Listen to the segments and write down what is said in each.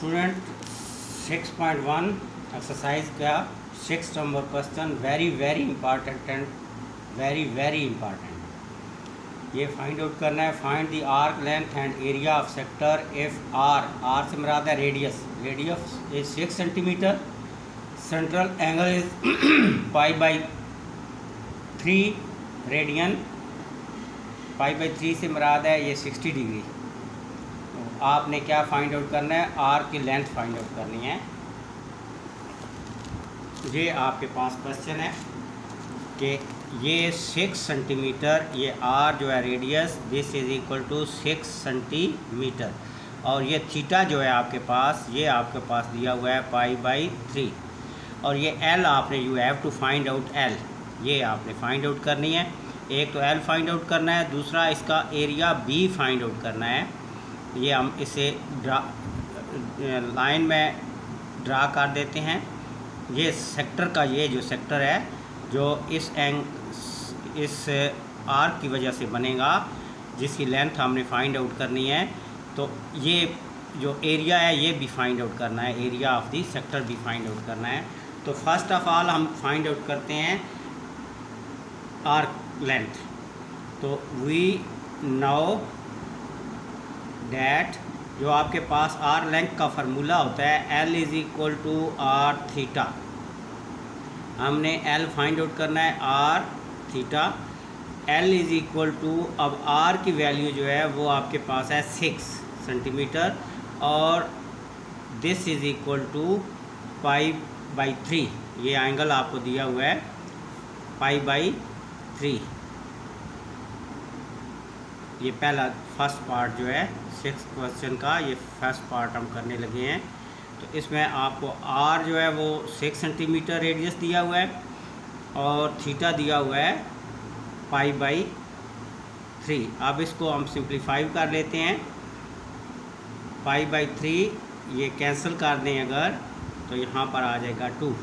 Student 6.1 exercise का 6 number question very very important and very important. ये find out करना है। Find the arc length and area of sector if R से मुराद है radius is 6 centimetre, central angle is π/3 radian, π/3 से मुराद है ये 60 डिग्री। तो आपने क्या फाइंड आउट करना है? आर की लेंथ फाइंड आउट करनी है। ये आपके पास क्वेश्चन है कि ये 6 सेंटीमीटर, ये आर जो है radius, this is equal to 6 centimetre, और ये थीटा जो है आपके पास, ये आपके पास दिया हुआ है π/3, और ये एल आपने you have to find out L, ये आपने फाइंड आउट करनी है। एक तो एल फाइंड आउट करना है, दूसरा इसका एरिया बी फाइंड आउट करना है। ये हम इसे लाइन में ड्रा कर देते हैं। ये सेक्टर का, ये जो सेक्टर है जो इस आर्क की वजह से बनेगा, जिसकी लेंथ हमने फाइंड आउट करनी है, तो ये जो एरिया है ये भी फाइंड आउट करना है, एरिया ऑफ दी सेक्टर भी फाइंड आउट करना है। तो फर्स्ट ऑफ ऑल हम फाइंड आउट करते हैं आर्क लेंथ। तो वी नो डैट जो आपके पास आर लेंथ का फार्मूला होता है L is equal to R theta. हमने एल फाइंड आउट करना है R theta. L is equal to, अब आर की वैल्यू जो है वो आपके पास है 6 सेंटीमीटर, और दिस इज इक्वल टू π/3। ये एंगल आपको दिया हुआ है π/3। ये पहला फर्स्ट पार्ट जो है 6 क्वेश्चन का, ये फर्स्ट पार्ट हम करने लगे हैं। तो इसमें आपको आर जो है वो 6 सेंटीमीटर रेडियस दिया हुआ है, और थीटा दिया हुआ है π/3। अब इसको हम सिंप्लीफाई कर लेते हैं। π/3 ये कैंसिल कर दें अगर, तो यहाँ पर आ जाएगा 2।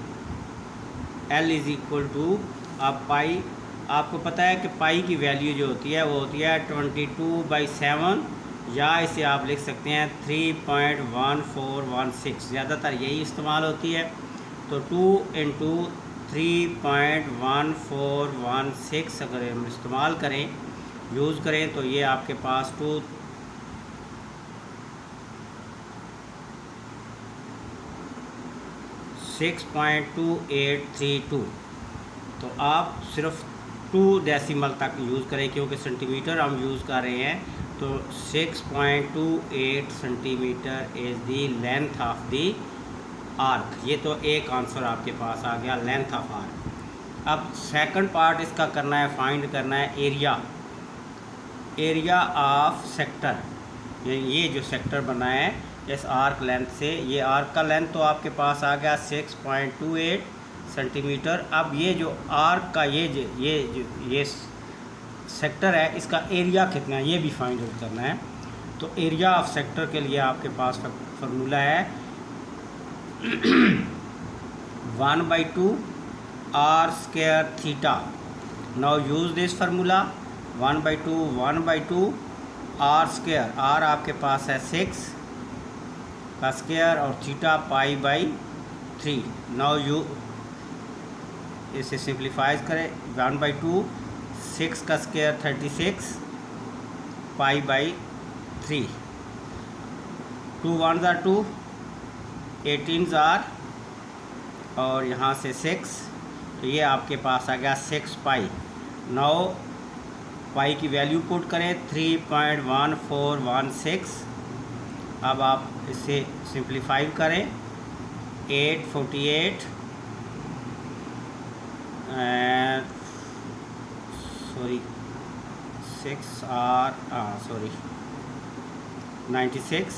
एल इज़ इक्वल टू, अब पाई आपको पता है कि पाई की वैल्यू जो होती है वो होती है 22/7, या इसे आप लिख सकते हैं 3.1416। ज़्यादातर यही इस्तेमाल होती है। तो 2 × 3.1416 अगर हम इस्तेमाल करें, यूज़ करें, तो ये आपके पास 6.2832। तो आप सिर्फ 2 डेसिमल तक यूज़ करें, क्योंकि सेंटीमीटर हम यूज़ कर रहे हैं। तो 6.28 centimetre is the length of the arc. ये तो एक आंसर आपके पास आ गया, लेंथ ऑफ आर्क। अब सेकंड पार्ट इसका करना है, फाइंड करना है एरिया ऑफ सेक्टर। ये जो सेक्टर बना है इस आर्क लेंथ से, ये आर्क का लेंथ तो आपके पास आ गया 6.28 सेंटीमीटर। अब ये जो आर्क का ये सेक्टर है, इसका एरिया कितना है ये भी फाइंड आउट करना है। तो एरिया ऑफ सेक्टर के लिए आपके पास फार्मूला है 1/2 R square theta. Now use this formula 1/2 R square. R आपके पास है 6 का स्क्वायर, और थीटा π/3। नाउ यू इसे सिंप्लीफाइज करें। 1/2 6 का square 36 π/3। 2 1s are 2, 18s are, और यहाँ से 6, तो ये आपके पास आ गया 6π। 9 पाई की वैल्यू पुट करें 3.1416। अब आप इसे सिंप्लीफाई करें। 848 96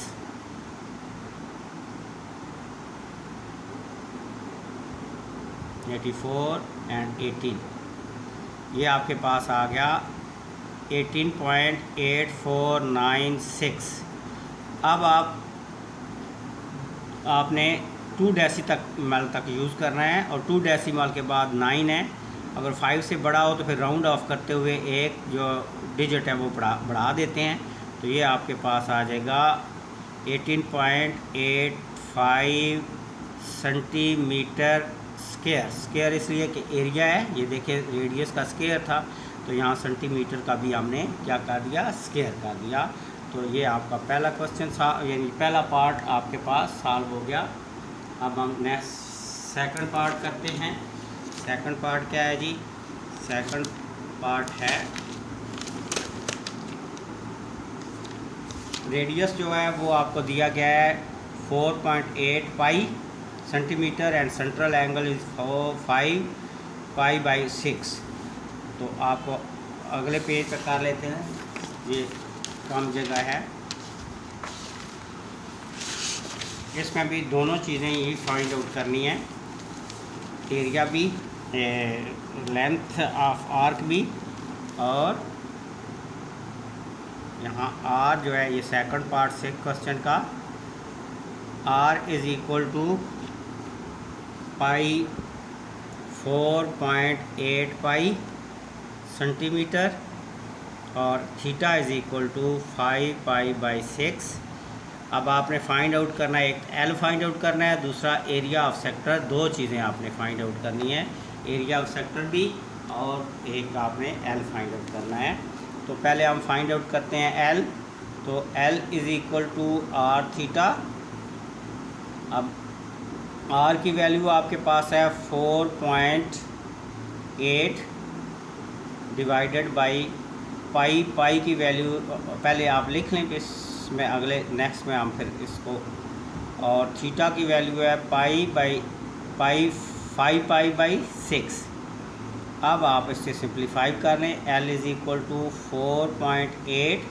84 एंड 18। ये आपके पास आ गया 18.8496। अब आपने 2 डेसिमल तक यूज़ करना है, और 2 डेसिमल के बाद 9 है। अगर 5 से बड़ा हो तो फिर राउंड ऑफ करते हुए एक जो डिजिट है वो बढ़ा देते हैं। तो ये आपके पास आ जाएगा 18.85 सेंटीमीटर स्क्वायर। स्क्वायर इसलिए कि एरिया है, ये देखिए रेडियस का स्क्वायर था, तो यहाँ सेंटीमीटर का भी हमने क्या कर दिया, स्क्वायर कर दिया। तो ये आपका पहला क्वेश्चन यानी पहला पार्ट आपके पास सॉल्व हो गया। अब हम नेक्स्ट सेकंड पार्ट करते हैं। सेकंड पार्ट क्या है जी? सेकंड पार्ट है रेडियस जो है वो आपको दिया गया है 4.8 pi centimetre and central angle is 5 pi by 6। तो आपको अगले पेज पर कर लेते हैं, ये कम जगह है, इसमें भी दोनों चीज़ें ही फाइंड आउट करनी है, एरिया भी, लेंथ ऑफ आर्क भी, और यहाँ आर जो है ये सेकंड पार्ट से क्वेश्चन का, R is equal to pi 4.8 pi centimetre और theta is equal to 5 pi by 6। अब आपने फाइंड आउट करना है, एक एल फाइंड आउट करना है, दूसरा एरिया ऑफ सेक्टर। दो चीज़ें आपने फाइंड आउट करनी है, एरिया ऑफ सेक्टर भी और एक आपने एल फाइंड आउट करना है। तो पहले हम फाइंड आउट करते हैं एल। तो L is equal to R theta. अब आर की वैल्यू आपके पास है 4.8 डिवाइडेड बाई पाई। पाई की वैल्यू पहले आप लिख लें, इसमें अगले नेक्स्ट में हम फिर इसको, और थीटा की वैल्यू है पाई बाई 5 पाई बाई 6। अब आप इससे सिंप्लीफाई कर लें, L is equal to 4.8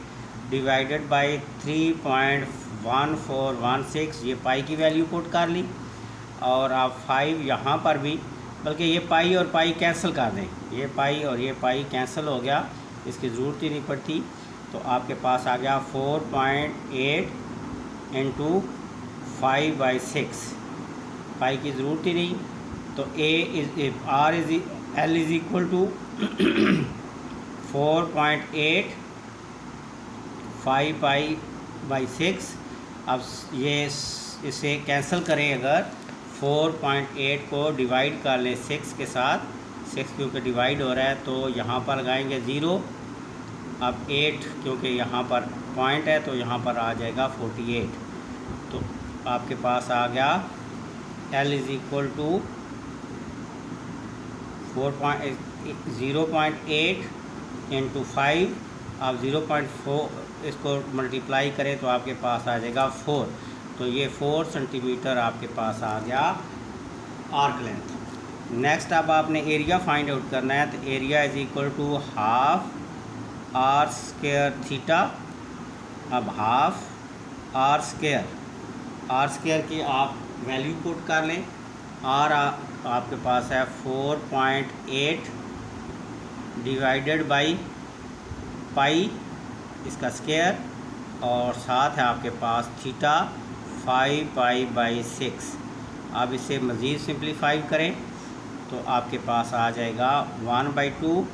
divided by 3.1416, ये पाई की वैल्यू पुट कर ली, और आप 5 यहाँ पर भी, बल्कि ये पाई और पाई कैंसिल कर दें, ये पाई और ये पाई कैंसिल हो गया, इसकी ज़रूरत ही नहीं पड़ती। तो आपके पास आ गया 4.8 इंटू 5 बाई 6, पाई की ज़रूरत ही नहीं। तो L is equal to 4.8 5 pi by 6। अब ये इसे कैंसिल करें, अगर 4.8 को डिवाइड कर लें 6 के साथ, 6 क्योंकि डिवाइड हो रहा है तो यहाँ पर लगाएंगे 0। अब 8 क्योंकि यहाँ पर पॉइंट है तो यहाँ पर आ जाएगा 48। तो आपके पास आ गया L is equal to 0.8 into 5। आप 0.4 इसको मल्टीप्लाई करें तो आपके पास आ जाएगा 4। तो ये 4 सेंटीमीटर आपके पास आ गया आर्क लेंथ। नेक्स्ट अब आपने एरिया फाइंड आउट करना है, तो area is equal to half R square theta. अब हाफ आर स्क्वायर की आप वैल्यू पुट कर लें, आर आपके पास है 4.8 डिवाइडेड बाई पाई इसका स्क्वायर, और साथ है आपके पास थीटा 5 पाई बाई 6। अब इसे मज़ीद सिंप्लीफाई करें तो आपके पास आ जाएगा 1/2।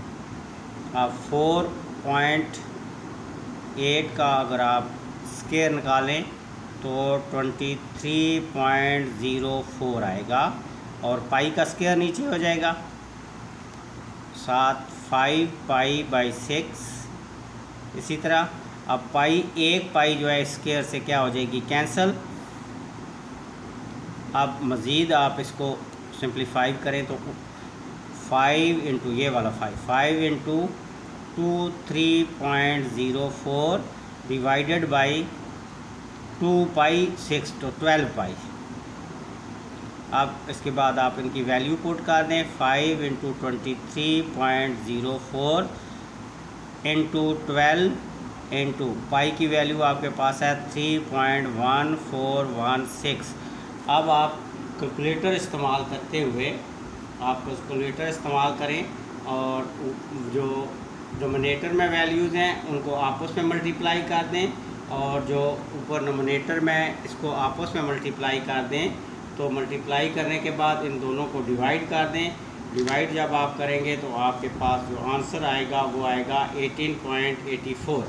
अब 4.8 का अगर आप स्क्वायर निकालें तो 23.04 आएगा, और पाई का स्क्वायर नीचे हो जाएगा, साथ 5 पाई बाई 6। इसी तरह अब पाई, एक पाई जो है स्क्वायर से क्या हो जाएगी, कैंसल। अब मज़ीद आप इसको सिंप्लीफाई करें तो 5 इंटू ये वाला 5 इंटू 23.04 डिवाइडेड बाई 2 पाई 6 तो 12 पाई। अब इसके बाद आप इनकी वैल्यू पुट कर दें, 5 इंटू 23.04 इंटू 12 इंटू पाई की वैल्यू आपके पास है 3.1416। अब आप कैलकुलेटर इस्तेमाल करते हुए आप कैलकुलेटर इस्तेमाल करें और जो डोमिनेटर में वैल्यूज़ हैं उनको आपस में मल्टीप्लाई कर दें, और जो ऊपर नोमिनेटर में इसको आपस में मल्टीप्लाई कर दें। तो मल्टीप्लाई करने के बाद इन दोनों को डिवाइड कर दें। डिवाइड जब आप करेंगे तो आपके पास जो आंसर आएगा वो आएगा 18.84।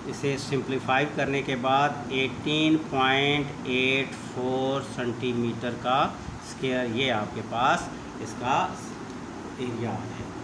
इसे सिंप्लीफाई करने के बाद 18.84 सेंटीमीटर का स्क्वायर ये आपके पास इसका एरिया है।